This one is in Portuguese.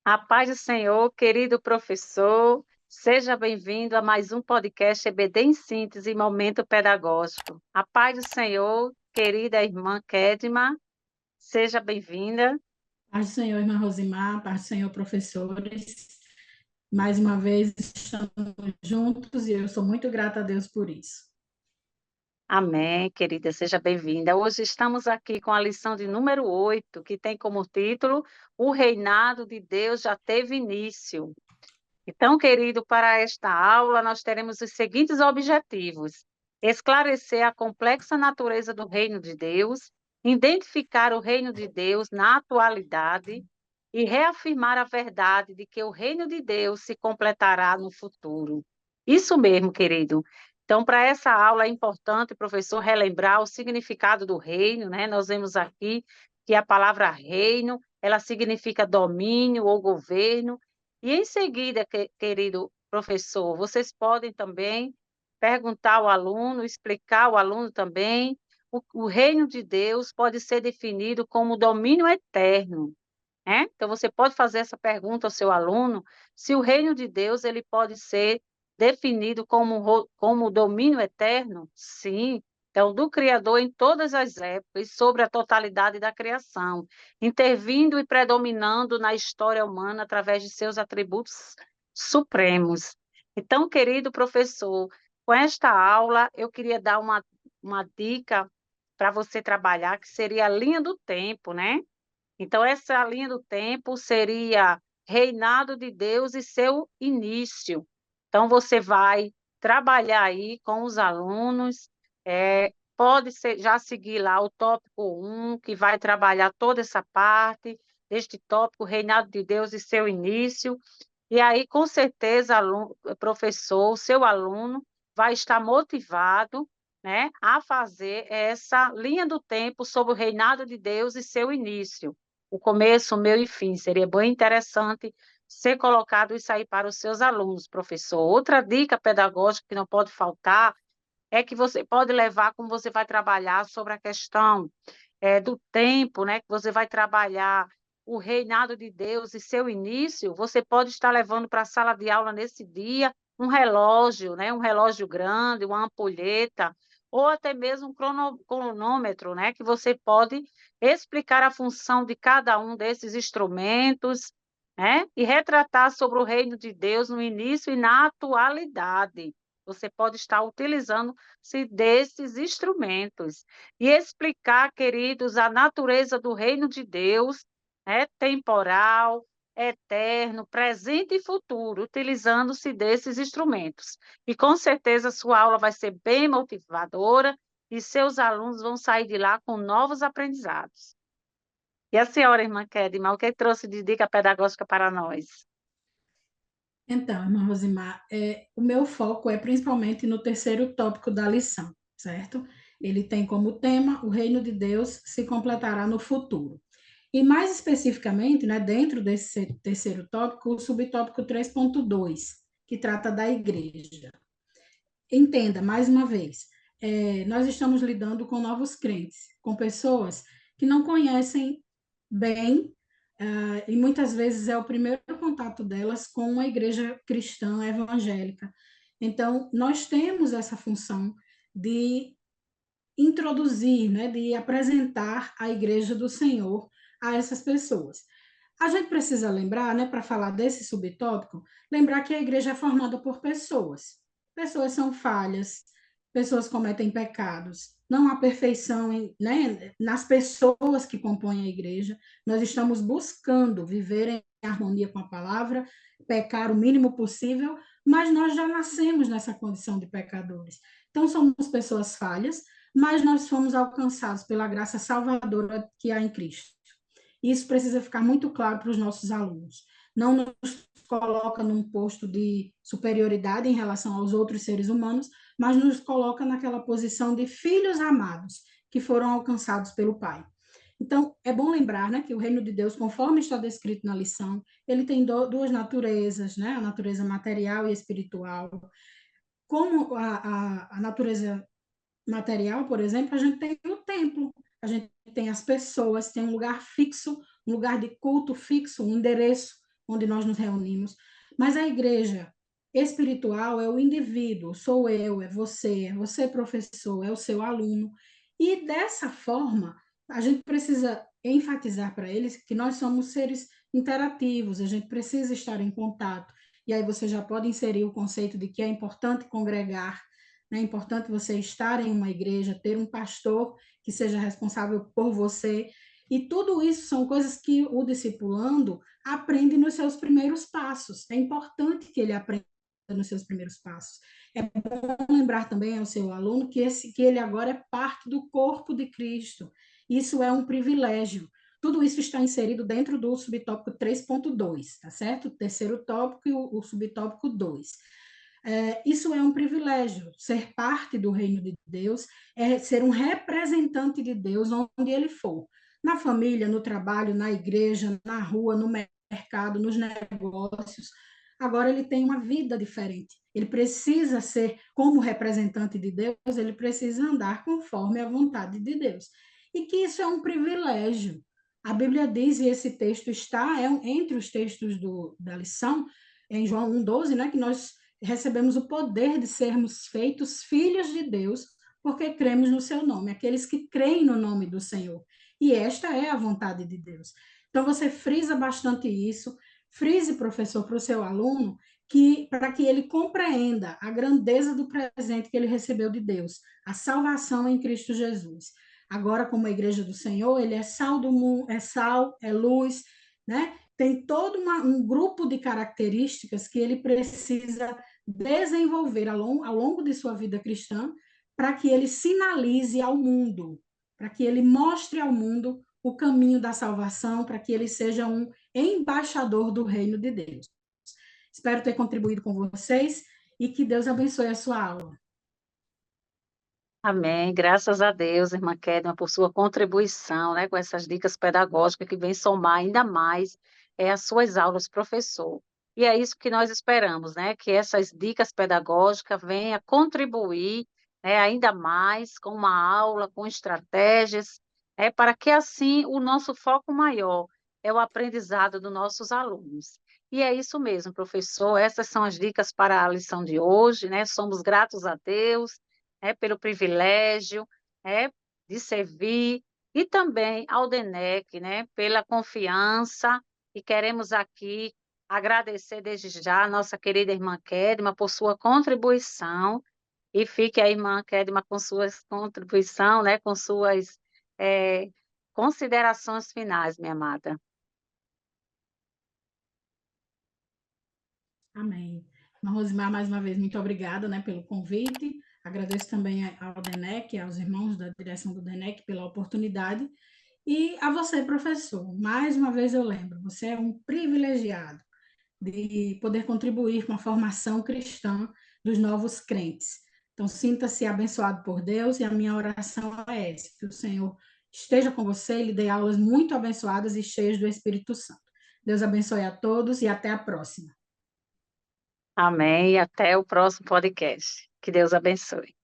A paz do Senhor, querido professor, seja bem-vindo a mais um podcast EBD em Síntese, Momento Pedagógico. A paz do Senhor, querida irmã Kedma, seja bem-vinda. Paz do Senhor, irmã Rosimar, paz do Senhor, professores. Mais uma vez estamos juntos e eu sou muito grata a Deus por isso. Amém, querida, seja bem-vinda. Hoje estamos aqui com a lição de número 8, que tem como título O Reinado de Deus já teve início. Então, querido, para esta aula nós teremos os seguintes objetivos: esclarecer a complexa natureza do reino de Deus, identificar o reino de Deus na atualidade e reafirmar a verdade de que o reino de Deus se completará no futuro. Isso mesmo, querido. Então, para essa aula é importante, professor, relembrar o significado do reino, né? Nós vemos aqui que a palavra reino, ela significa domínio ou governo, e em seguida, querido professor, vocês podem também perguntar ao aluno, explicar ao aluno também, o reino de Deus pode ser definido como domínio eterno, né? Então, você pode fazer essa pergunta ao seu aluno, se o reino de Deus ele pode ser definido como domínio eterno? Sim. Então, do Criador em todas as épocas, sobre a totalidade da criação, intervindo e predominando na história humana através de seus atributos supremos. Então, querido professor, com esta aula, eu queria dar uma dica para você trabalhar, que seria a linha do tempo, né? Então, essa linha do tempo seria reinado de Deus e seu início. Então, você vai trabalhar aí com os alunos, pode ser, já seguir lá o tópico 1, que vai trabalhar toda essa parte deste tópico, reinado de Deus e seu início. E aí, com certeza, professor, o seu aluno vai estar motivado, né, a fazer essa linha do tempo sobre o reinado de Deus e seu início. O começo, o meio e fim. Seria bem interessante ser colocado isso aí para os seus alunos, professor. Outra dica pedagógica que não pode faltar é que você pode levar, como você vai trabalhar sobre a questão do tempo, né, que você vai trabalhar o reinado de Deus e seu início, você pode estar levando para a sala de aula nesse dia um relógio, né, um relógio grande, uma ampulheta, ou até mesmo um cronômetro, né, que você pode explicar a função de cada um desses instrumentos, né, e retratar sobre o reino de Deus no início e na atualidade. Você pode estar utilizando-se desses instrumentos e explicar, queridos, a natureza do reino de Deus, temporal, eterno, presente e futuro, utilizando-se desses instrumentos. E com certeza sua aula vai ser bem motivadora e seus alunos vão sair de lá com novos aprendizados. E a senhora, irmã Kedma, o que trouxe de dica pedagógica para nós? Então, irmã Rosimar, o meu foco é principalmente no terceiro tópico da lição, certo? Ele tem como tema o reino de Deus se completará no futuro. E mais especificamente, né, dentro desse terceiro tópico, o subtópico 3.2, que trata da igreja. Entenda, mais uma vez, nós estamos lidando com novos crentes, com pessoas que não conhecem bem, e muitas vezes é o primeiro contato delas com uma igreja cristã evangélica. Então, nós temos essa função de introduzir, né, de apresentar a igreja do Senhor a essas pessoas. A gente precisa lembrar, né, para falar desse subtópico, lembrar que a igreja é formada por pessoas. Pessoas são falhas, pessoas cometem pecados. Não há perfeição né, nas pessoas que compõem a igreja. Nós estamos buscando viver em harmonia com a palavra, pecar o mínimo possível, mas nós já nascemos nessa condição de pecadores. Então, somos pessoas falhas, mas nós fomos alcançados pela graça salvadora que há em Cristo. Isso precisa ficar muito claro para os nossos alunos. Não nos coloca num posto de superioridade em relação aos outros seres humanos, mas nos coloca naquela posição de filhos amados que foram alcançados pelo Pai. Então, é bom lembrar, né, que o reino de Deus, conforme está descrito na lição, ele tem duas naturezas, né, a natureza material e espiritual. Como a natureza material, por exemplo, a gente tem o templo, a gente tem as pessoas, tem um lugar fixo, um lugar de culto fixo, um endereço, onde nós nos reunimos, mas a igreja espiritual é o indivíduo, sou eu, é você professor, é o seu aluno. E dessa forma, a gente precisa enfatizar para eles que nós somos seres interativos, a gente precisa estar em contato. E aí você já pode inserir o conceito de que é importante congregar, né? É importante você estar em uma igreja, ter um pastor que seja responsável por você. E tudo isso são coisas que o discipulando aprende nos seus primeiros passos. É importante que ele aprenda nos seus primeiros passos. É bom lembrar também ao seu aluno que ele agora é parte do corpo de Cristo. Isso é um privilégio. Tudo isso está inserido dentro do subtópico 3.2, tá certo? O terceiro tópico e o subtópico 2. Isso é um privilégio, ser parte do reino de Deus, é ser um representante de Deus onde ele for. Na família, no trabalho, na igreja, na rua, no mercado, nos negócios. Agora ele tem uma vida diferente. Ele precisa ser, como representante de Deus, ele precisa andar conforme a vontade de Deus. E que isso é um privilégio. A Bíblia diz, e esse texto está entre os textos da lição, em João 1,12, né, que nós recebemos o poder de sermos feitos filhos de Deus, porque cremos no seu nome, aqueles que creem no nome do Senhor. E esta é a vontade de Deus. Então, você frisa bastante isso, frise, professor, para o seu aluno, para que ele compreenda a grandeza do presente que ele recebeu de Deus, a salvação em Cristo Jesus. Agora, como a igreja do Senhor, ele é sal do mundo, é sal, é luz, né? Tem todo um grupo de características que ele precisa desenvolver ao longo de sua vida cristã para que ele sinalize ao mundo, para que ele mostre ao mundo o caminho da salvação, para que ele seja um embaixador do reino de Deus. Espero ter contribuído com vocês e que Deus abençoe a sua aula. Amém. Graças a Deus, irmã Kedma, por sua contribuição, né, com essas dicas pedagógicas que vem somar ainda mais as suas aulas, professor. E é isso que nós esperamos, né, que essas dicas pedagógicas venham contribuir, né, ainda mais com uma aula, com estratégias, para que assim o nosso foco maior é o aprendizado dos nossos alunos. E é isso mesmo, professor. Essas são as dicas para a lição de hoje, né? Somos gratos a Deus, pelo privilégio, de servir, e também ao DENEC, pela confiança, e queremos aqui agradecer desde já a nossa querida irmã Kedma por sua contribuição, e fique a irmã Kedma com suas contribuição, com suas considerações finais, minha amada. Amém. Irmã Rosimar, mais uma vez, muito obrigada, né, pelo convite. Agradeço também ao DENEC, aos irmãos da direção do DENEC pela oportunidade. E a você, professor, mais uma vez eu lembro, você é um privilegiado de poder contribuir com a formação cristã dos novos crentes. Então, sinta-se abençoado por Deus, e a minha oração é essa, que o Senhor esteja com você e lhe dê aulas muito abençoadas e cheias do Espírito Santo. Deus abençoe a todos e até a próxima. Amém, e até o próximo podcast. Que Deus abençoe.